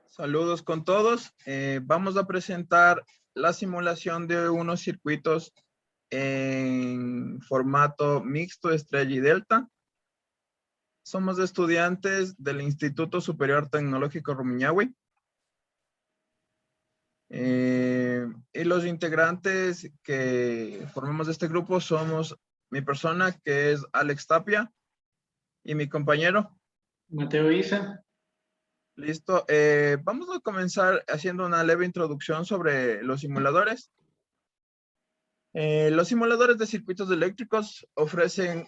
Saludos con todos. Vamos a presentar la simulación de unos circuitos en formato mixto, estrella y delta. Somos estudiantes del Instituto Superior Tecnológico Rumiñahui. Y los integrantes que formamos este grupo somos mi persona, que es Alex Tapia, y mi compañero Mateo Isa. Listo. Vamos a comenzar haciendo una leve introducción sobre los simuladores. Los simuladores de circuitos eléctricos ofrecen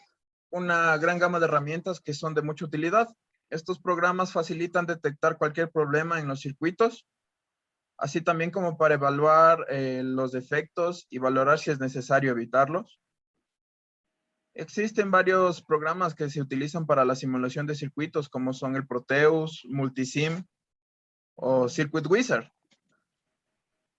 una gran gama de herramientas que son de mucha utilidad. Estos programas facilitan detectar cualquier problema en los circuitos, así también como para evaluar los defectos y valorar si es necesario evitarlos. Existen varios programas que se utilizan para la simulación de circuitos, como son el Proteus, Multisim o Circuit Wizard.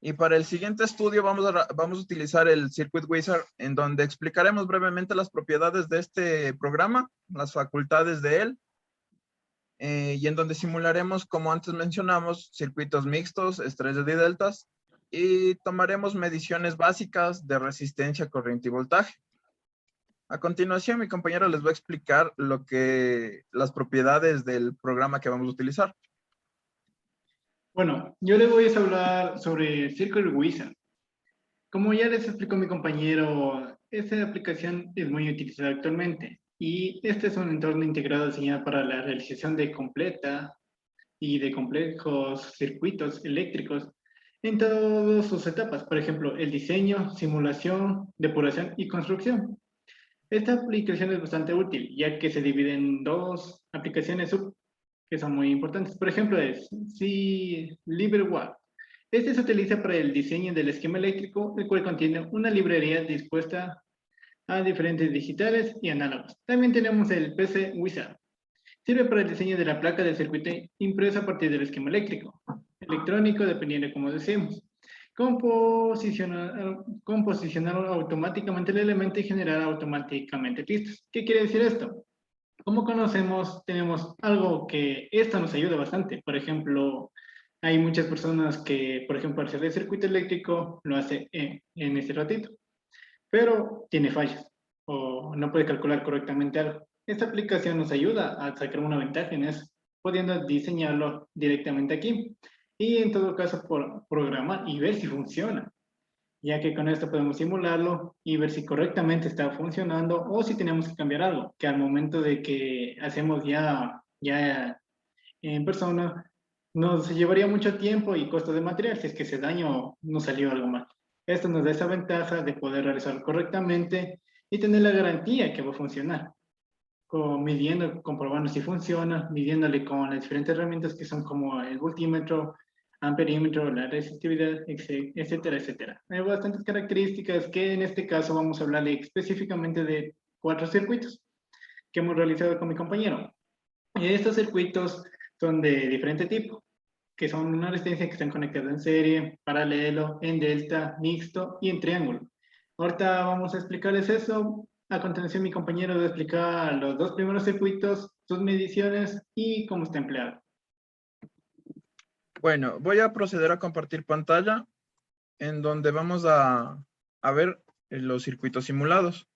Y para el siguiente estudio vamos a utilizar el Circuit Wizard, en donde explicaremos brevemente las propiedades de este programa, las facultades de él, y en donde simularemos, como antes mencionamos, circuitos mixtos, estrellas y deltas, y tomaremos mediciones básicas de resistencia, corriente y voltaje. A continuación, mi compañero les va a explicar las propiedades del programa que vamos a utilizar. Bueno, yo les voy a hablar sobre Circuit Wizard. Como ya les explicó mi compañero, esta aplicación es muy utilizada actualmente y este es un entorno integrado diseñado para la realización de completa y de complejos circuitos eléctricos en todas sus etapas, por ejemplo, el diseño, simulación, depuración y construcción. Esta aplicación es bastante útil, ya que se divide en dos aplicaciones que son muy importantes. Por ejemplo, es LibreWatt. Este se utiliza para el diseño del esquema eléctrico, el cual contiene una librería dispuesta a diferentes digitales y análogos. También tenemos el PC Wizard. Sirve para el diseño de la placa de circuito impresa a partir del esquema eléctrico, electrónico, dependiendo de cómo deseemos. Composicionar automáticamente el elemento y generar automáticamente pistas. ¿Qué quiere decir esto? Como conocemos, tenemos algo que esto nos ayuda bastante. Por ejemplo, hay muchas personas que, por ejemplo, al hacer el circuito eléctrico, lo hace en ese ratito, pero tiene fallas o no puede calcular correctamente algo. Esta aplicación nos ayuda a sacar una ventaja en eso, pudiendo diseñarlo directamente aquí y en todo caso programar y ver si funciona, ya que con esto podemos simularlo y ver si correctamente está funcionando o si tenemos que cambiar algo, que al momento de que hacemos ya en persona, nos llevaría mucho tiempo y costo de material si es que ese daño nos salió algo mal. Esto nos da esa ventaja de poder realizarlo correctamente y tener la garantía que va a funcionar. Midiendo, comprobando si funciona, midiéndole con las diferentes herramientas que son como el voltímetro, amperímetro, la resistividad, etcétera, etcétera. Hay bastantes características que en este caso vamos a hablarle específicamente de 4 circuitos que hemos realizado con mi compañero. Y estos circuitos son de diferente tipo, que son una resistencia que están conectadas en serie, paralelo, en delta, mixto y en triángulo. Ahorita vamos a explicarles eso. A continuación, mi compañero va a explicar los 2 primeros circuitos, sus mediciones y cómo está empleado. Bueno, voy a proceder a compartir pantalla en donde vamos a ver los circuitos simulados.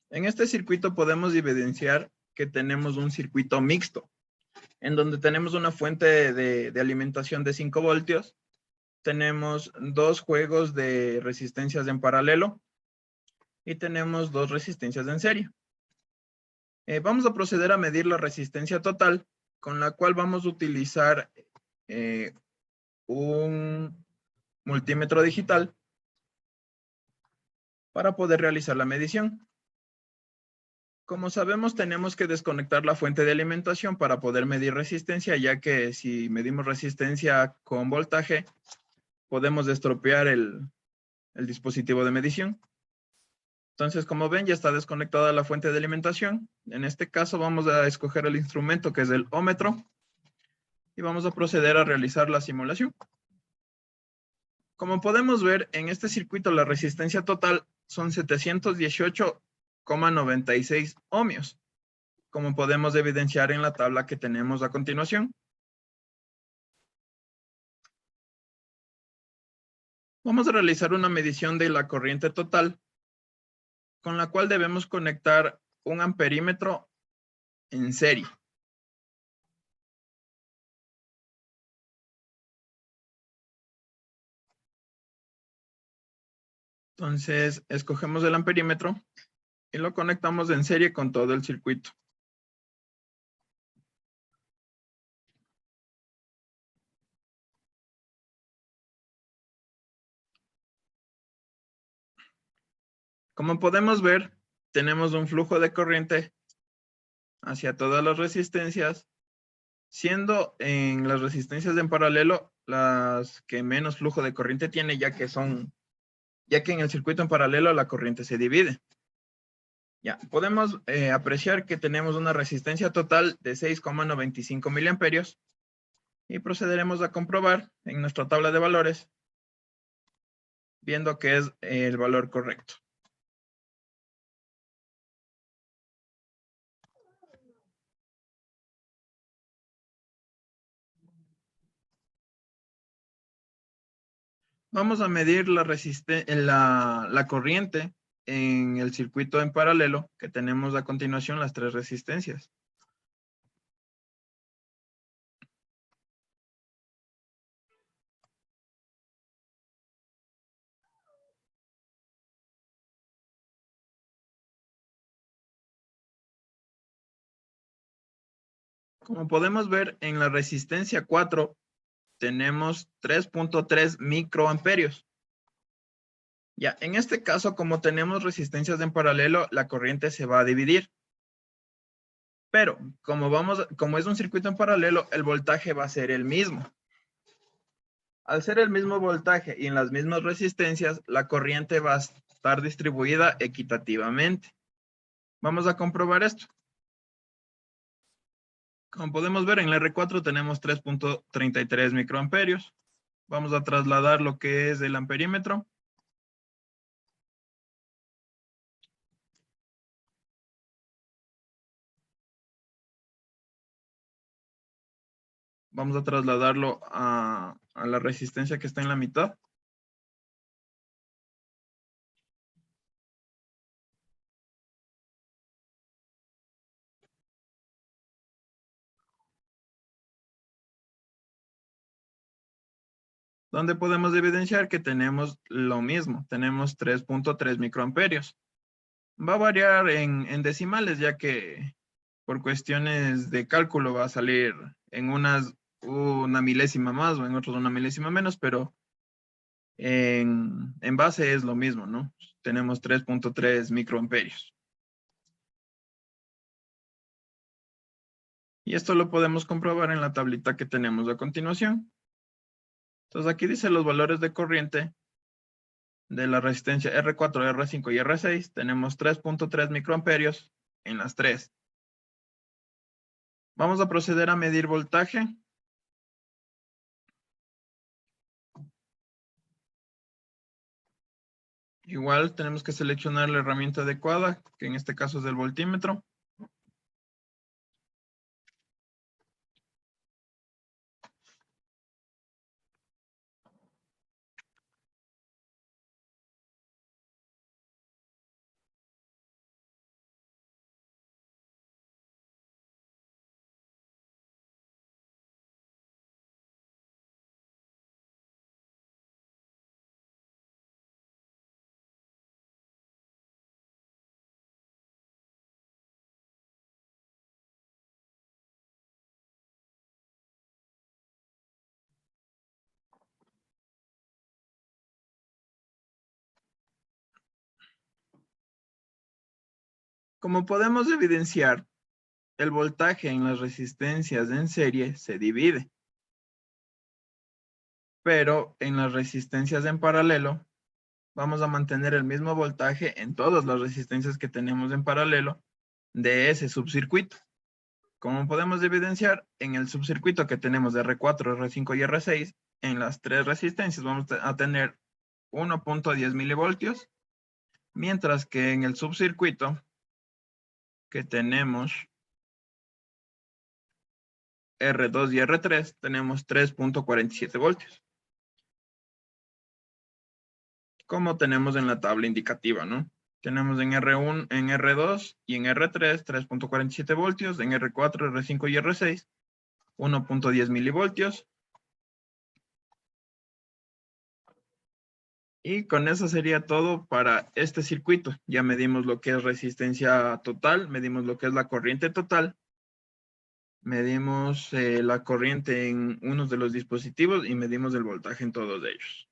En este circuito podemos evidenciar que tenemos un circuito mixto, en donde tenemos una fuente de alimentación de 5 voltios, tenemos 2 juegos de resistencias en paralelo y tenemos 2 resistencias en serie. Vamos a proceder a medir la resistencia total, con la cual vamos a utilizar un multímetro digital para poder realizar la medición. Como sabemos, tenemos que desconectar la fuente de alimentación para poder medir resistencia, ya que si medimos resistencia con voltaje, podemos estropear el dispositivo de medición. Entonces, como ven, ya está desconectada la fuente de alimentación. En este caso, vamos a escoger el instrumento que es el ómetro y vamos a proceder a realizar la simulación. Como podemos ver, en este circuito la resistencia total son 718,96 ohmios, como podemos evidenciar en la tabla que tenemos a continuación. Vamos a realizar una medición de la corriente total, con la cual debemos conectar un amperímetro en serie. Entonces, escogemos el amperímetro y lo conectamos en serie con todo el circuito. Como podemos ver, tenemos un flujo de corriente hacia todas las resistencias, siendo en las resistencias en paralelo las que menos flujo de corriente tiene, ya que en el circuito en paralelo la corriente se divide. Ya, podemos apreciar que tenemos una resistencia total de 6,95 miliamperios y procederemos a comprobar en nuestra tabla de valores, viendo que es el valor correcto. Vamos a medir la corriente en el circuito en paralelo que tenemos a continuación, las tres resistencias. Como podemos ver, en la resistencia 4 tenemos 3.3 microamperios. Ya, en este caso, como tenemos resistencias en paralelo, la corriente se va a dividir. Pero, como es un circuito en paralelo, el voltaje va a ser el mismo. Al ser el mismo voltaje y en las mismas resistencias, la corriente va a estar distribuida equitativamente. Vamos a comprobar esto. Como podemos ver, en la R4 tenemos 3.33 microamperios. Vamos a trasladar lo que es el amperímetro. Vamos a trasladarlo a la resistencia que está en la mitad. Donde podemos evidenciar que tenemos lo mismo. Tenemos 3.3 microamperios. Va a variar en decimales, ya que por cuestiones de cálculo va a salir en unas una milésima más o en otros una milésima menos, pero en base es lo mismo, ¿no? Tenemos 3.3 microamperios. Y esto lo podemos comprobar en la tablita que tenemos a continuación. Entonces aquí dice los valores de corriente de la resistencia R4, R5 y R6. Tenemos 3.3 microamperios en las tres. Vamos a proceder a medir voltaje. Igual tenemos que seleccionar la herramienta adecuada, que en este caso es el voltímetro. Como podemos evidenciar, el voltaje en las resistencias en serie se divide. Pero en las resistencias en paralelo, vamos a mantener el mismo voltaje en todas las resistencias que tenemos en paralelo de ese subcircuito. Como podemos evidenciar, en el subcircuito que tenemos de R4, R5 y R6, en las tres resistencias vamos a tener 1.10 milivoltios, mientras que en el subcircuito que tenemos R2 y R3 tenemos 3.47 voltios. Como tenemos en la tabla indicativa, ¿no? Tenemos en R1, en R2 y en R3 3.47 voltios, en R4, R5 y R6 1.10 milivoltios. Y con eso sería todo para este circuito. Ya medimos lo que es resistencia total, medimos lo que es la corriente total, medimos la corriente en unos de los dispositivos y medimos el voltaje en todos ellos.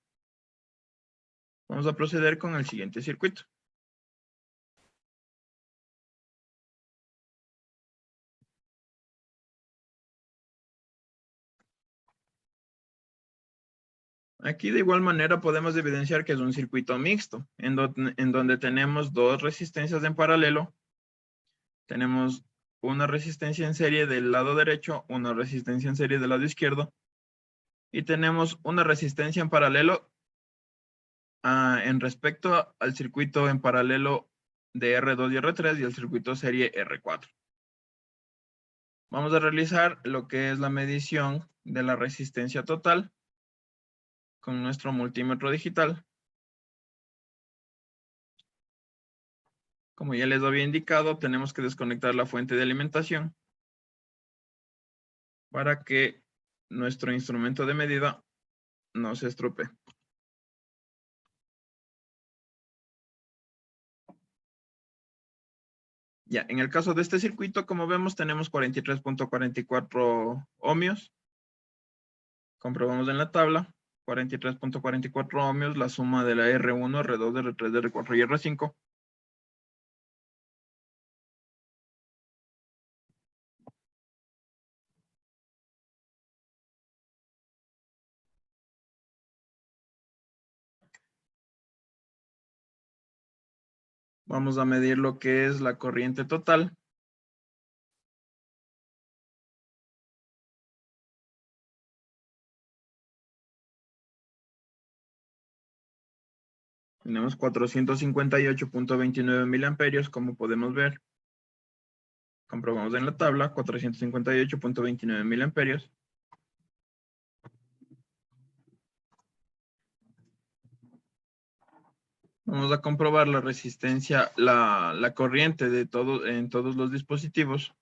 Vamos a proceder con el siguiente circuito. Aquí de igual manera podemos evidenciar que es un circuito mixto, en donde tenemos dos resistencias en paralelo. Tenemos una resistencia en serie del lado derecho, una resistencia en serie del lado izquierdo, y tenemos una resistencia en paralelo en respecto al circuito en paralelo de R2 y R3 y el circuito serie R4. Vamos a realizar lo que es la medición de la resistencia total con nuestro multímetro digital. Como ya les había indicado, tenemos que desconectar la fuente de alimentación para que nuestro instrumento de medida no se estropee. Ya, en el caso de este circuito, como vemos, tenemos 43.44 ohmios. Comprobamos en la tabla, 43.44 ohmios, la suma de la R1, R2, R3, R4 y R5. Vamos a medir lo que es la corriente total. Tenemos 458.29 miliamperios, como podemos ver. Comprobamos en la tabla, 458.29 miliamperios. Vamos a comprobar la resistencia, la corriente de en todos los dispositivos.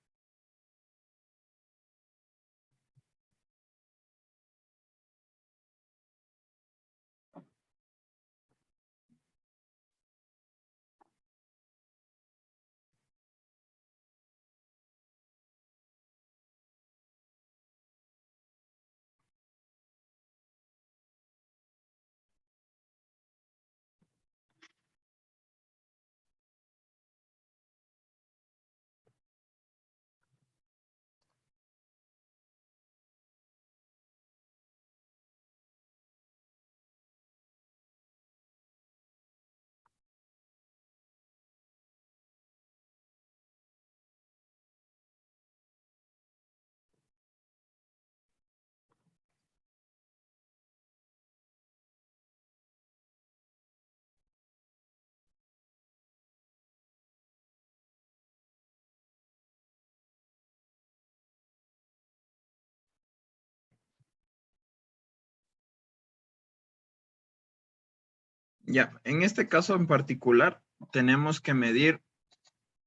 Ya, en este caso en particular, tenemos que medir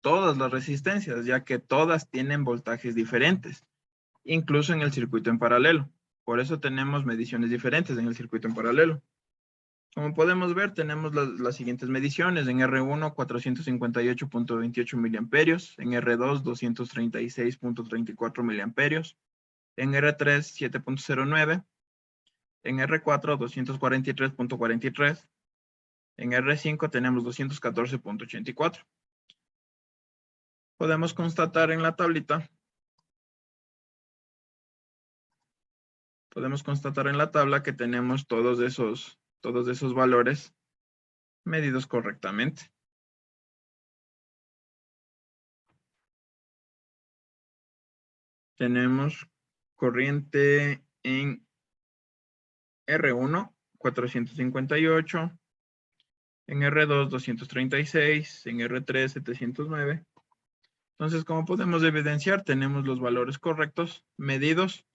todas las resistencias, ya que todas tienen voltajes diferentes, incluso en el circuito en paralelo. Por eso tenemos mediciones diferentes en el circuito en paralelo. Como podemos ver, tenemos las siguientes mediciones. En R1, 458.28 miliamperios. En R2, 236.34 miliamperios. En R3, 7.09. En R4, 243.43. En R5 tenemos 214.84. Podemos constatar en la tablita. Podemos constatar en la tabla que tenemos todos esos valores medidos correctamente. tenemos corriente en R1, 458, en R2, 236, en R3, 709. Entonces, como podemos evidenciar, tenemos los valores correctos medidos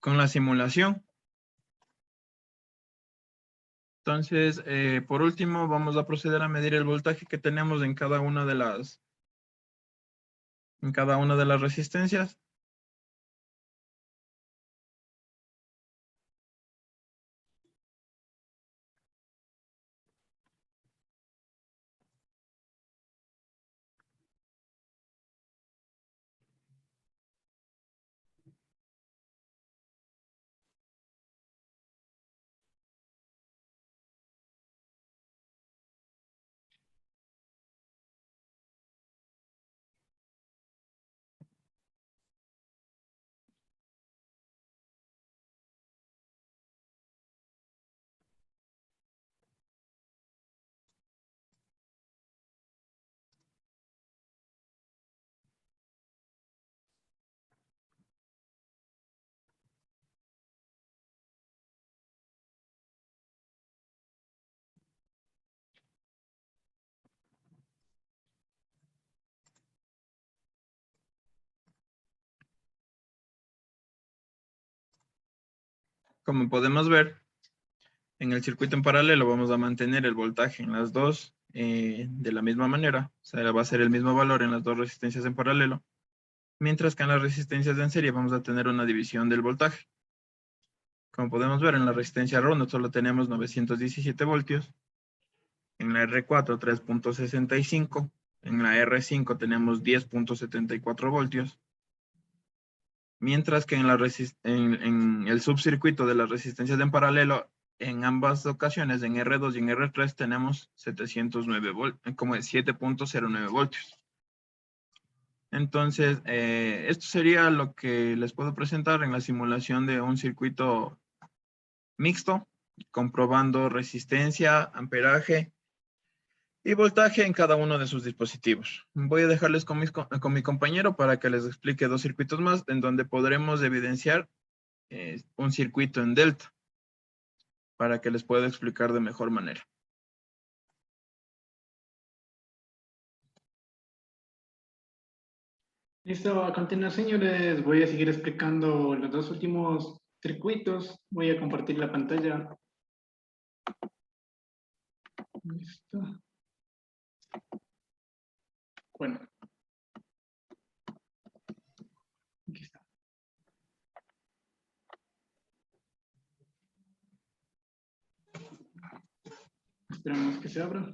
con la simulación. Entonces, por último, vamos a proceder a medir el voltaje que tenemos en cada una de las resistencias. Como podemos ver, en el circuito en paralelo vamos a mantener el voltaje en las dos de la misma manera. O sea, va a ser el mismo valor en las dos resistencias en paralelo. Mientras que en las resistencias en serie vamos a tener una división del voltaje. Como podemos ver, en la resistencia R1 solo tenemos 917 voltios. En la R4, 3.65. En la R5 tenemos 10.74 voltios. Mientras que en el subcircuito de las resistencias en paralelo, en ambas ocasiones, en R2 y en R3, tenemos 7.09 voltios. Entonces, esto sería lo que les puedo presentar en la simulación de un circuito mixto, comprobando resistencia, amperaje y voltaje en cada uno de sus dispositivos. Voy a dejarles con mi compañero para que les explique dos circuitos más en donde podremos evidenciar un circuito en delta para que les pueda explicar de mejor manera. Listo, a continuación yo les voy a seguir explicando los dos últimos circuitos. Voy a compartir la pantalla. Listo. Bueno. Aquí está. Esperamos que se abra.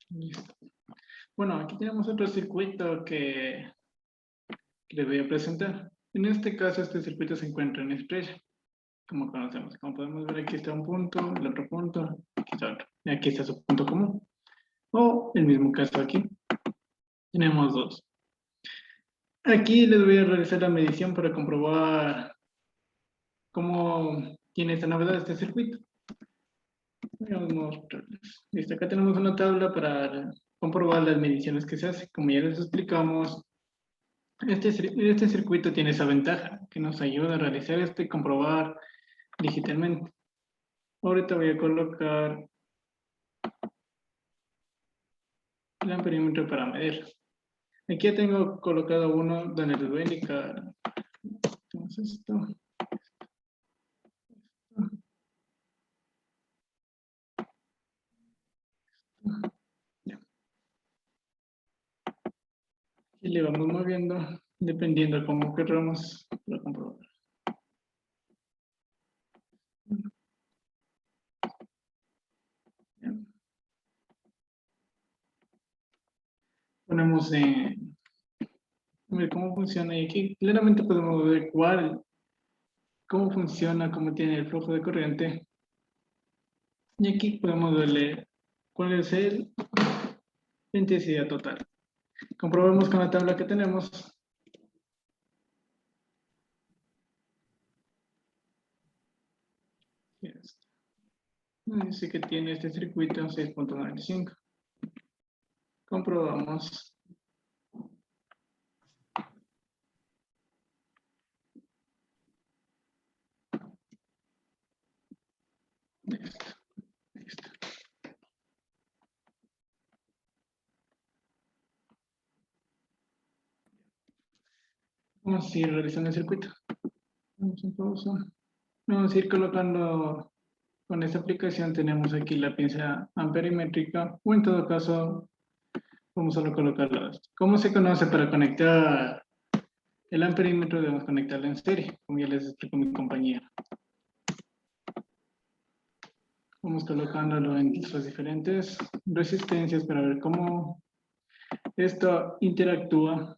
Listo. Bueno, aquí tenemos otro circuito que les voy a presentar. En este caso, este circuito se encuentra en estrella, como conocemos. Como podemos ver, aquí está un punto, el otro punto, aquí está otro. Y aquí está su punto común. O el mismo caso aquí. Tenemos dos. Aquí les voy a realizar la medición para comprobar cómo tiene esta novedad este circuito. Voy a mostrarles. Listo, acá tenemos una tabla para comprobar las mediciones que se hacen. Como ya les explicamos, este circuito tiene esa ventaja, que nos ayuda a realizar esto y comprobar digitalmente. Ahorita voy a colocar el amperímetro para medir. Aquí ya tengo colocado uno donde les voy a indicar. Entonces esto. Ya. Y le vamos moviendo dependiendo de cómo queramos para comprobar. Ya. Ponemos en ver cómo funciona y aquí claramente podemos ver cuál cómo funciona, cómo tiene el flujo de corriente. Y aquí podemos verle cuál es la intensidad total. Comprobemos con la tabla que tenemos. Dice que tiene este circuito 6.95. Comprobamos. Listo, listo. Vamos a ir realizando el circuito. Vamos a pausa. Vamos a ir colocando, con esta aplicación tenemos aquí la pinza amperimétrica, o en todo caso, vamos a colocarlo. ¿Cómo se conoce para conectar el amperímetro? Debemos conectarlo en serie, como ya les explicó mi compañero. Vamos colocándolo en las diferentes resistencias para ver cómo esto interactúa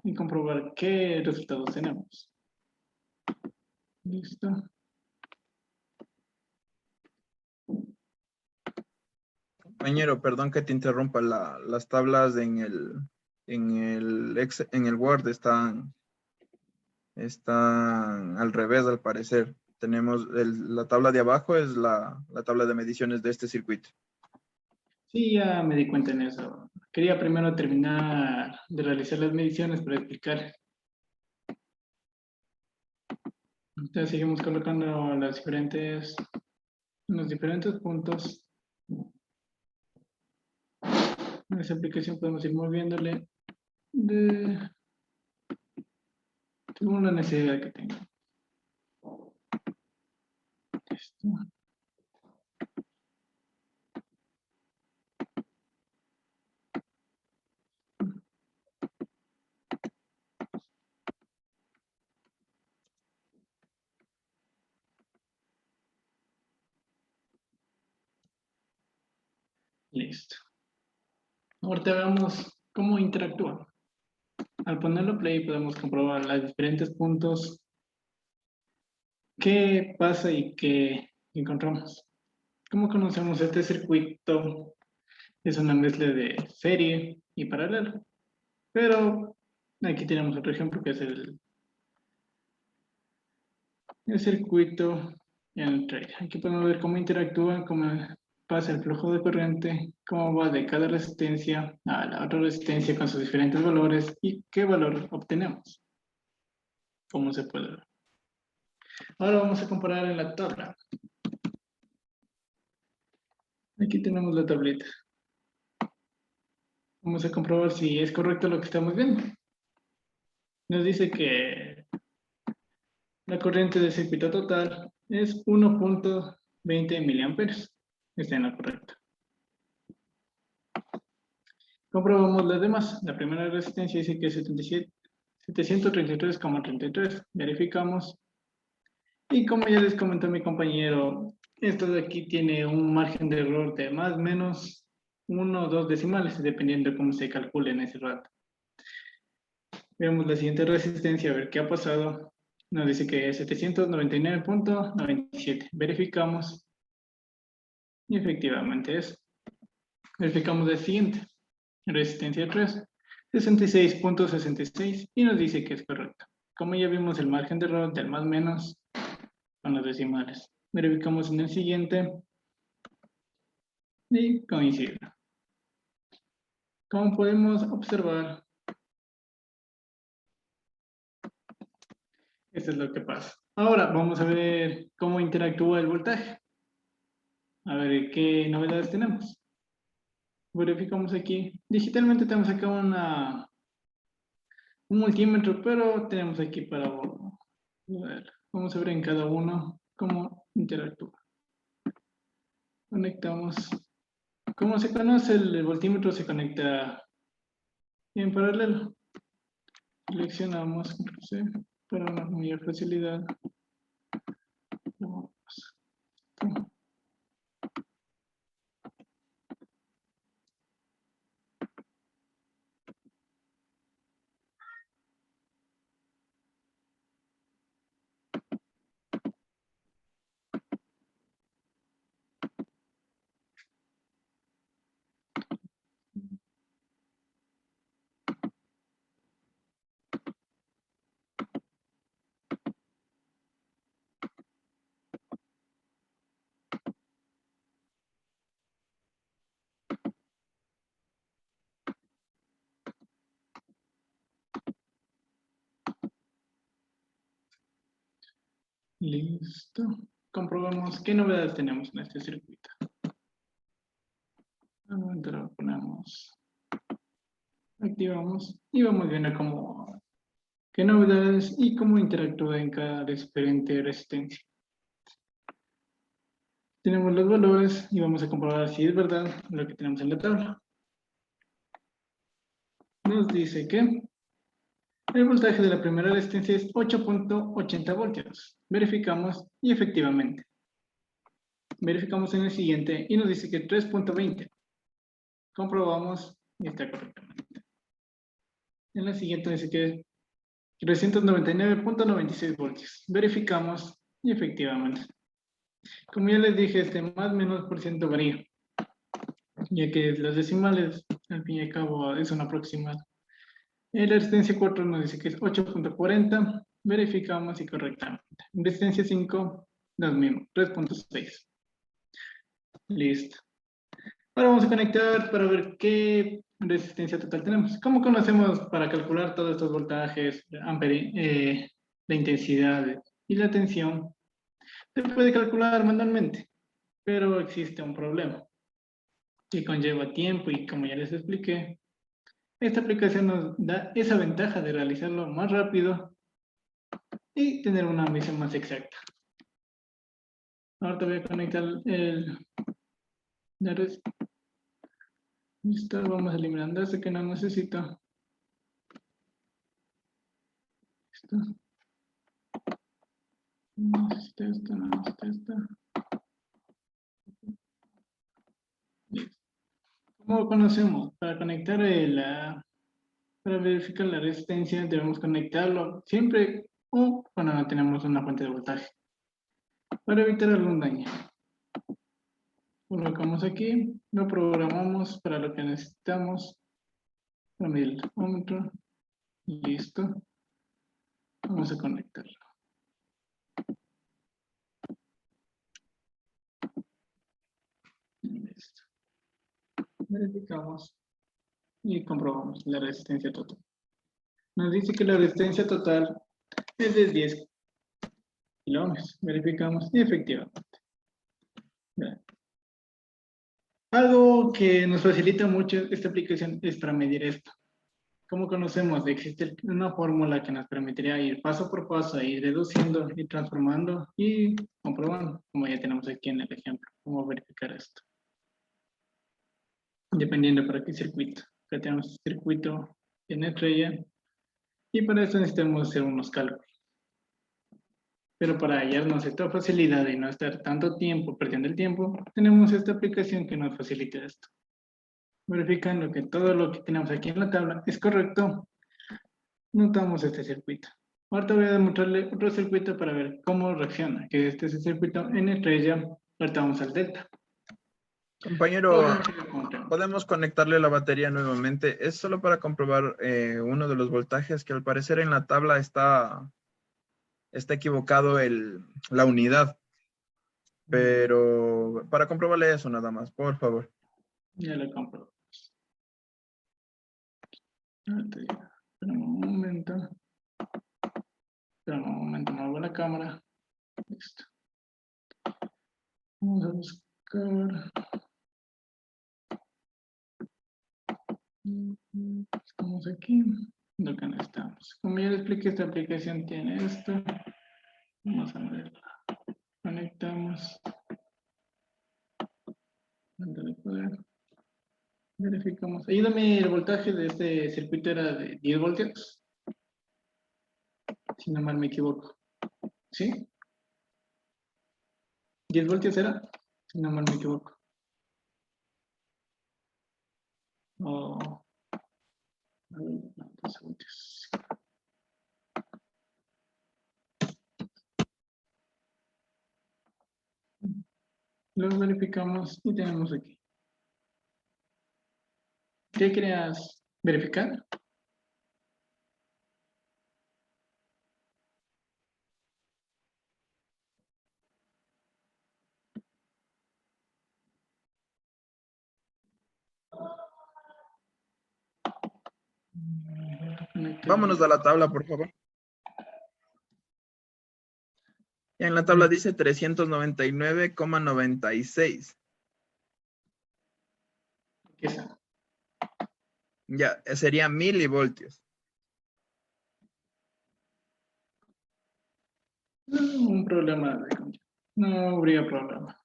y comprobar qué resultados tenemos. Listo. Compañero, perdón que te interrumpa, las tablas en el Word están al revés al parecer. Tenemos la tabla de abajo es la tabla de mediciones de este circuito. Sí, ya me di cuenta en eso. Quería primero terminar de realizar las mediciones para explicar. Entonces seguimos colocando los diferentes puntos. En esa aplicación podemos ir moviéndole según la necesidad que tenga. Listo. Listo. Ahorita veamos cómo interactúa. Al ponerlo play podemos comprobar los diferentes puntos, qué pasa y qué encontramos. ¿Cómo conocemos este circuito? Es una mezcla de serie y paralelo. Pero aquí tenemos otro ejemplo que es el circuito en el trade. Aquí podemos ver cómo interactúa, cómo pasa el flujo de corriente, cómo va de cada resistencia a la otra resistencia con sus diferentes valores y qué valor obtenemos. ¿Cómo se puede ver? Ahora vamos a comparar en la tabla. Aquí tenemos la tablita. Vamos a comprobar si es correcto lo que estamos viendo. Nos dice que la corriente de circuito total es 1.20 miliamperes. Está en la correcta. Comprobamos las demás. La primera resistencia dice que es 733,33. Verificamos. Y como ya les comentó mi compañero, esto de aquí tiene un margen de error de más o menos 1 o 2 decimales, dependiendo de cómo se calcule en ese rato. Veamos la siguiente resistencia, a ver qué ha pasado. Nos dice que es 799.97. Verificamos. Y efectivamente es. Verificamos el siguiente. Resistencia 3, 66.66. Y nos dice que es correcto. Como ya vimos el margen de error del más o menos con los decimales. Verificamos en el siguiente. Y coincide. Como podemos observar, esto es lo que pasa. Ahora vamos a ver cómo interactúa el voltaje. A ver qué novedades tenemos. Verificamos aquí. Digitalmente tenemos acá un multímetro, pero tenemos aquí para ver. Vamos a ver en cada uno cómo interactúa. Conectamos. Como se conoce, el voltímetro se conecta en paralelo. Seleccionamos C para una mayor facilidad. Listo. Comprobamos qué novedades tenemos en este circuito. Ahora lo ponemos, activamos y vamos viendo cómo, qué novedades y cómo interactúa en cada diferente resistencia. Tenemos los valores y vamos a comprobar si es verdad lo que tenemos en la tabla. Nos dice que el voltaje de la primera resistencia es 8.80 voltios. Verificamos y efectivamente. Verificamos en el siguiente y nos dice que 3.20. Comprobamos y está correctamente. En la siguiente dice que 399.96 voltios. Verificamos y efectivamente. Como ya les dije, este más o menos por ciento varía, ya que los decimales, al fin y al cabo, es un aproximado. En la resistencia 4 nos dice que es 8.40. Verificamos y correctamente. En resistencia 5, lo mismo, 3.6. Listo. Ahora vamos a conectar para ver qué resistencia total tenemos. ¿Cómo conocemos para calcular todos estos voltajes, la intensidad y la tensión? Se puede calcular manualmente, pero existe un problema que conlleva tiempo y como ya les expliqué, esta aplicación nos da esa ventaja de realizarlo más rápido y tener una medición más exacta. Ahora te voy a conectar la red. Listo, vamos eliminando este que no necesito. Listo. No necesito esto, no necesito esto. Listo. ¿Cómo conocemos? Para conectar para verificar la resistencia debemos conectarlo siempre o cuando no tenemos una fuente de voltaje. Para evitar algún daño. Colocamos aquí, lo programamos para lo que necesitamos. Con el termómetro. Listo. Vamos a conectarlo. Listo. Verificamos y comprobamos la resistencia total. Nos dice que la resistencia total es de 10 kilómetros. Verificamos y efectivamente. Bien. Algo que nos facilita mucho esta aplicación es para medir esto. ¿Cómo conocemos? Existe una fórmula que nos permitiría ir paso por paso, ir reduciendo, ir transformando y comprobando, como ya tenemos aquí en el ejemplo. ¿Cómo verificar esto? Dependiendo para qué circuito. Acá tenemos circuito en estrella y para eso necesitamos hacer unos cálculos. Pero para hallarnos esta facilidad y no estar tanto tiempo perdiendo el tiempo, tenemos esta aplicación que nos facilita esto. Verificando que todo lo que tenemos aquí en la tabla es correcto, notamos este circuito. Ahorita voy a demostrarle otro circuito para ver cómo reacciona, que este es el circuito en estrella. Ahorita vamos al delta. Compañero, podemos conectarle la batería nuevamente. Es solo para comprobar uno de los voltajes que al parecer en la tabla está equivocado la unidad. Pero para comprobarle eso nada más, por favor. Ya lo compro. Espera un momento. Espera un momento, muevo la cámara. Listo. Vamos a buscar. Estamos aquí. Lo que necesitamos. Como ya les expliqué, esta aplicación tiene esto. Vamos a verla. Conectamos. Dándole poder. Verificamos. Ayúdame, el voltaje de este circuito era de 10 voltios. Si no mal me equivoco. ¿Sí? 10 voltios era, si no mal me equivoco. Oh. A ver, no, 12 voltios. Luego verificamos y tenemos aquí. ¿Qué querías verificar? Vámonos a la tabla, por favor. En en la tabla dice 399,96. ¿Qué es eso? Ya, sería milivoltios. Un problema. No habría problema.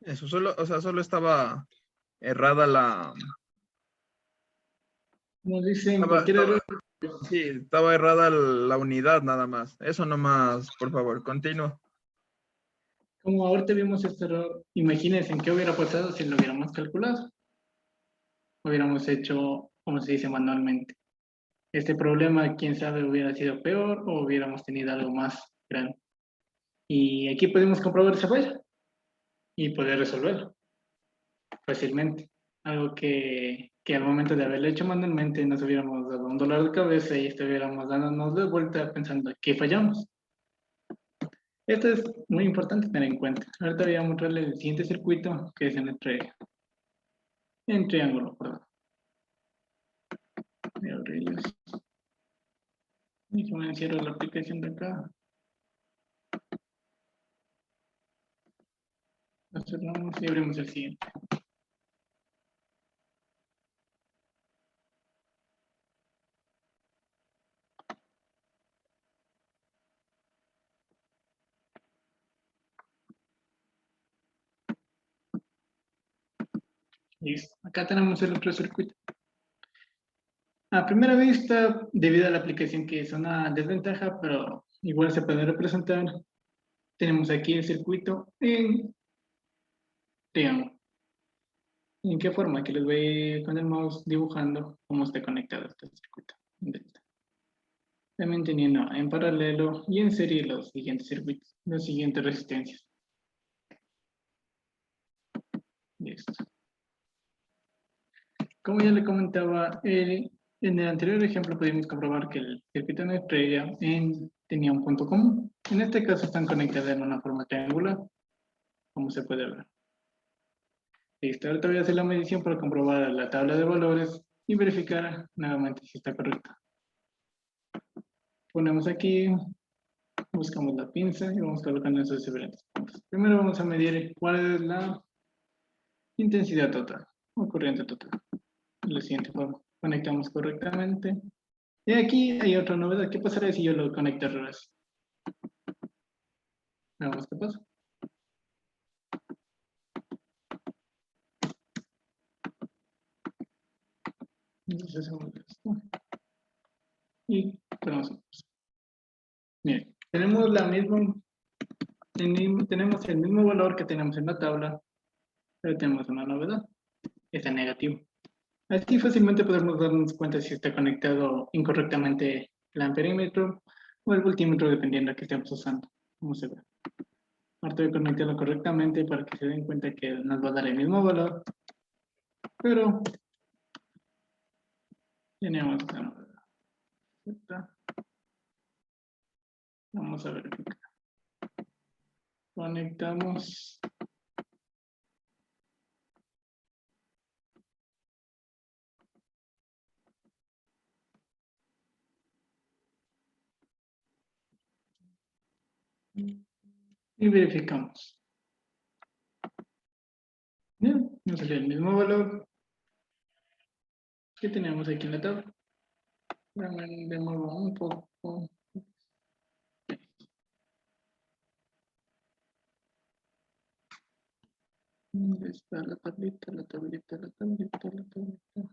Eso solo, o sea, solo estaba errada la... Como dicen, Estaba, cualquier error. sí, estaba errada la unidad nada más. Eso nomás, por favor, continúa. Como ahorita vimos este error, imagínense en qué hubiera pasado si lo hubiéramos calculado. Hubiéramos hecho, como se dice, manualmente. Este problema, quién sabe, hubiera sido peor o hubiéramos tenido algo más grande. Y aquí podemos comprobar esa falla y poder resolverlo fácilmente. Algo que al momento de haberlo hecho manualmente nos hubiéramos dado un dolor de cabeza y estuviéramos dándonos de vuelta pensando que fallamos. Esto es muy importante tener en cuenta. Ahorita voy a mostrarle el siguiente circuito que es en triángulo, perdón. Voy a abrirles. Y me cierro la aplicación de acá. Lo cerramos y abrimos el siguiente. Listo. Acá tenemos el otro circuito. A primera vista, debido a la aplicación que es una desventaja, pero igual se puede representar, tenemos aquí el circuito en triángulo. ¿En qué forma? Que les voy con el mouse dibujando cómo está conectado este circuito. También teniendo en paralelo y en serie los siguientes circuitos, las siguientes resistencias. Listo. Como ya le comentaba, en el anterior ejemplo pudimos comprobar que el circuito de una estrella tenía un punto común. En este caso están conectados en una forma triangular, como se puede ver. Listo, ahorita voy a hacer la medición para comprobar la tabla de valores y verificar nuevamente si está correcta. Ponemos aquí, buscamos la pinza y vamos colocando esos diferentes puntos. Primero vamos a medir cuál es la intensidad total o corriente total. De la siguiente forma, conectamos correctamente. Y aquí hay otra novedad. ¿Qué pasaría si yo lo conecto al revés? Veamos qué pasa. Entonces hacemos esto. Y ponemos esto. Miren, tenemos tenemos el mismo valor que tenemos en la tabla, pero tenemos una novedad. Está negativo. Así fácilmente podemos darnos cuenta si está conectado incorrectamente el amperímetro o el voltímetro, dependiendo de qué estemos usando. Vamos a ver. Ahora voy a conectarlo correctamente para que se den cuenta que nos va a dar el mismo valor, pero tenemos esta novedad. Vamos a verificar. Conectamos. Y verificamos. Bien, nos salió el mismo valor que tenemos aquí en la tabla. De nuevo un poco. ¿Dónde está la tablita, la tablita, la tablita, la tablita?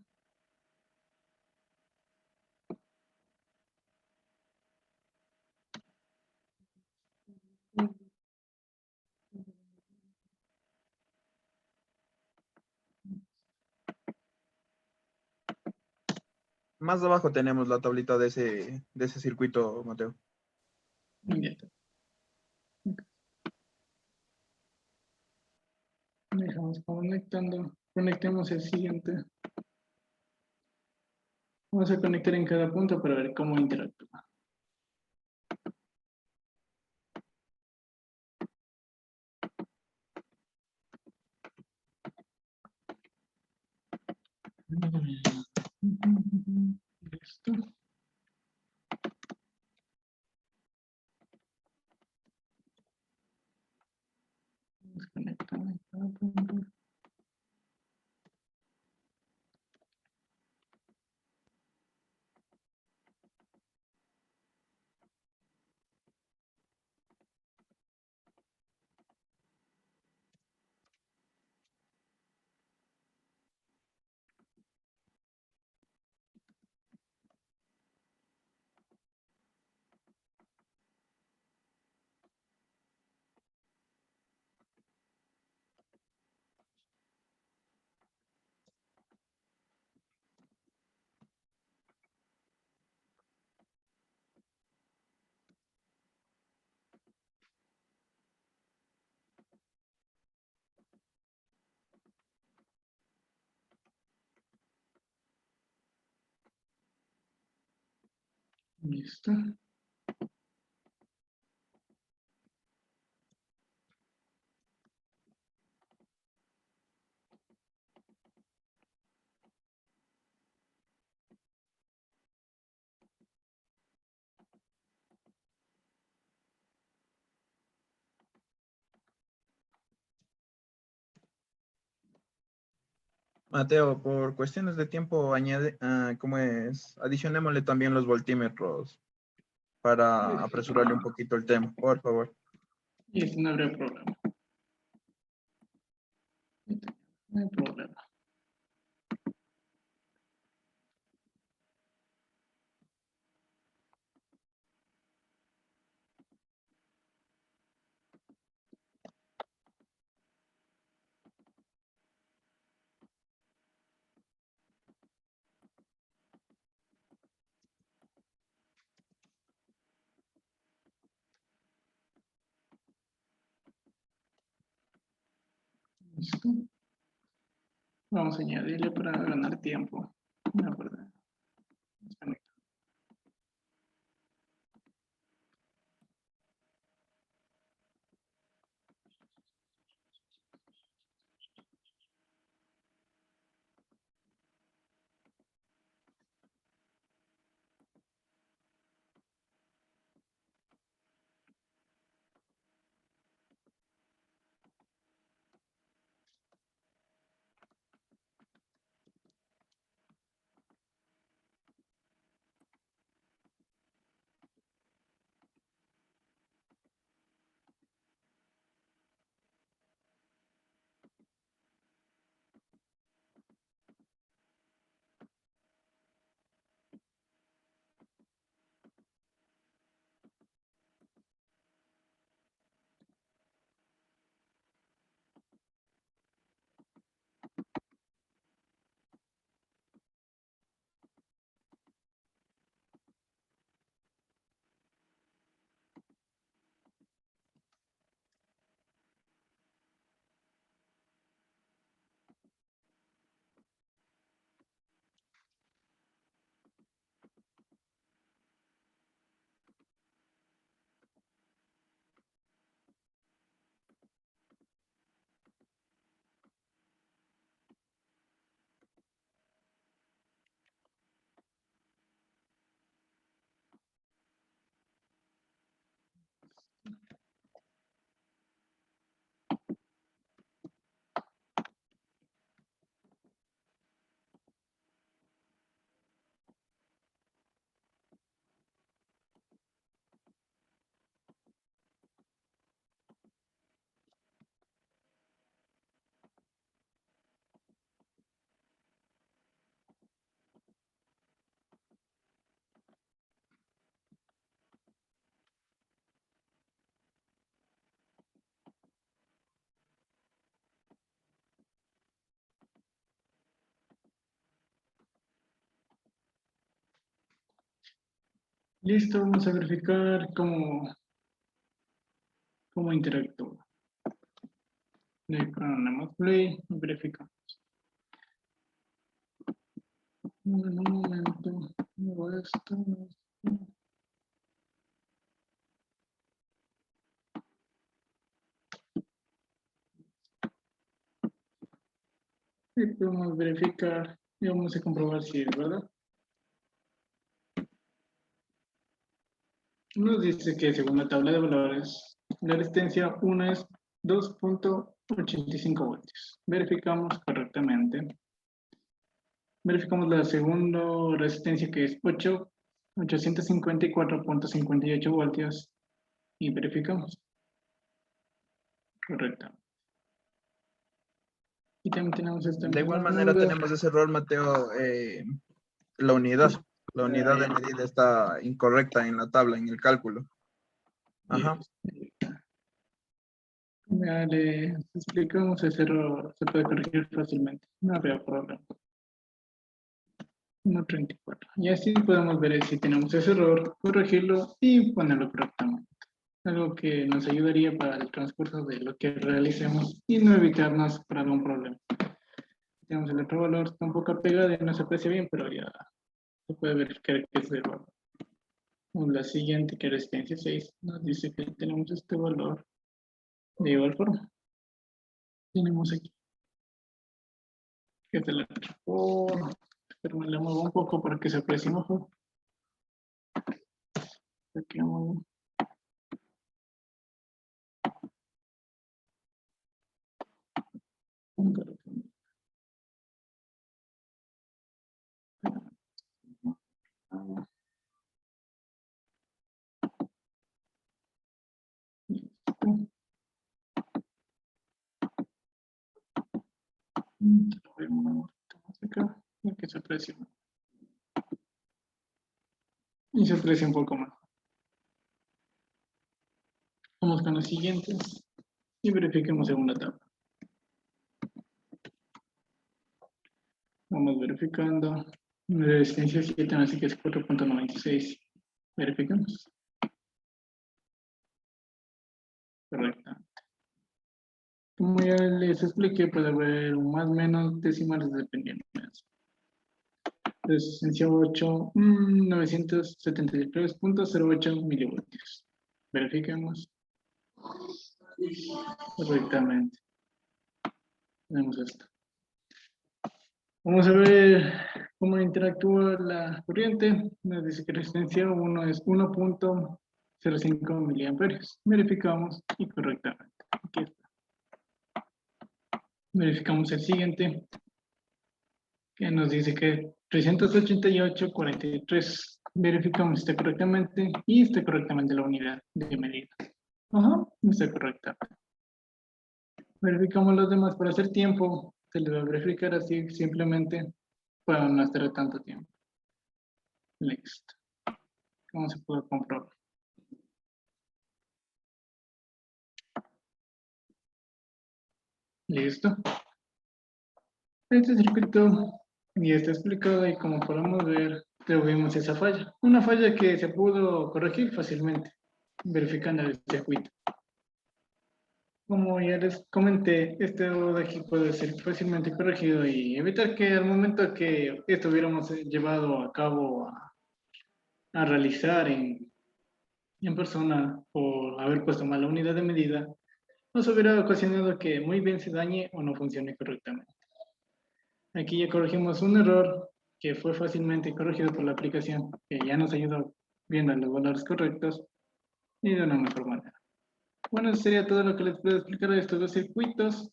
Más abajo tenemos la tablita de ese circuito, Mateo. Bien. Dejamos conectando. Conectemos el siguiente. Vamos a conectar en cada punto para ver cómo interactúa. Listo. Listo. Mateo, por cuestiones de tiempo, ¿cómo es? Adicionémosle también los voltímetros para apresurarle un poquito el tema, por favor. Listo, no habría problema. No hay problema. Listo. Vamos a añadirle para ganar tiempo. No, perdón. Listo, vamos a verificar cómo interactúa. Le ponemos play y verificamos. Un momento, hago esto. Y podemos verificar y vamos a comprobar si es verdad. Nos dice que según la tabla de valores, la resistencia 1 es 2.85 voltios. Verificamos correctamente. Verificamos la segunda resistencia que es 854.58 voltios y verificamos. Correcto. Y también tenemos esta De igual misma manera duda. tenemos ese error, Mateo, la unidad. La unidad de medida está incorrecta en la tabla, en el cálculo. Ajá. Ya les explicamos ese error, se puede corregir fácilmente, no habría problema. 1.34. Y así podemos ver si tenemos ese error, corregirlo y ponerlo correctamente. Algo que nos ayudaría para el transcurso de lo que realicemos y no evitarnos para algún problema. Tenemos el otro valor, está un poco pegado y no se aprecia bien, pero ya se puede verificar que es el valor. La siguiente, que es resistencia 6, nos dice que tenemos este valor de igual forma. Tenemos aquí, que es el por, pero me le muevo un poco para que se aprecie mejor. Aquí lo muevo. Voy a mover un poquito más acá, para que se aprecie. Y se aprecia un poco más. Vamos con los siguientes y verifiquemos segunda tabla. Vamos verificando. La resistencia 7, así que es 4.96. Verificamos. Correcto. Como ya les expliqué, puede haber más o menos decimales dependiendo. Resistencia 8, 973.08 milivoltios. Verifiquemos. Correctamente. Tenemos esto. Vamos a ver cómo interactúa la corriente. Nos dice que resistencia 1 es 1.05 miliamperios. Verificamos y correctamente. Aquí está. Verificamos el siguiente, que nos dice que 388.43. Verificamos si está correctamente y está correctamente la unidad de medida. Ajá, está correcta. Verificamos los demás para hacer tiempo. Se les va a verificar así simplemente para no estar tanto tiempo. Listo. ¿Cómo se puede comprobar? Listo. Este circuito ya está explicado y como podemos ver, tuvimos esa falla. Una falla que se pudo corregir fácilmente, verificando el circuito. Como ya les comenté, este de aquí puede ser fácilmente corregido y evitar que al momento que esto hubiéramos llevado a cabo a realizar en persona por haber puesto mal la unidad de medida, nos hubiera ocasionado que muy bien se dañe o no funcione correctamente. Aquí ya corregimos un error que fue fácilmente corregido por la aplicación, que ya nos ayudó viendo los valores correctos y de una mejor manera. Bueno, eso sería todo lo que les puedo explicar de estos dos circuitos.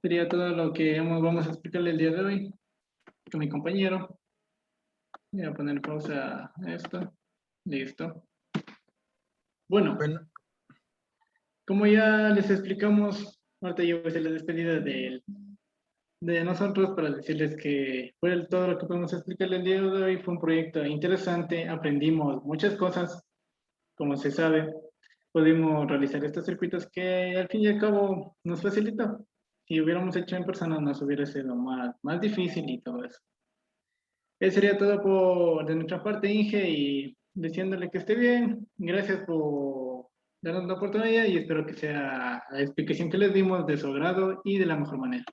Sería todo lo que vamos a explicarle el día de hoy con mi compañero. Voy a poner pausa a esto. Listo. Bueno, como ya les explicamos, ahorita yo voy a hacer la despedida de nosotros para decirles que fue todo lo que podemos explicarle el día de hoy. Fue un proyecto interesante, aprendimos muchas cosas, como se sabe. Pudimos realizar estos circuitos que al fin y al cabo nos facilitó. Si hubiéramos hecho en persona nos hubiera sido más difícil y todo eso. Eso sería todo de nuestra parte, Inge, y deseándole que esté bien. Gracias por darnos la oportunidad y espero que sea la explicación que les dimos de su agrado y de la mejor manera.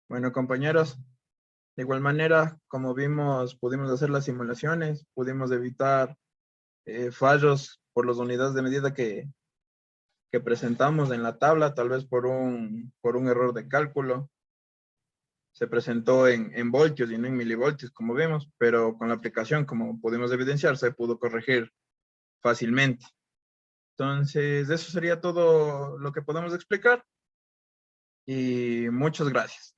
Bueno, compañeros, de igual manera, como vimos, pudimos hacer las simulaciones, pudimos evitar fallos por las unidades de medida que presentamos en la tabla, tal vez por un error de cálculo. Se presentó en voltios y no en milivoltios, como vimos, pero con la aplicación, como pudimos evidenciar, se pudo corregir fácilmente. Entonces, eso sería todo lo que podemos explicar. Y muchas gracias.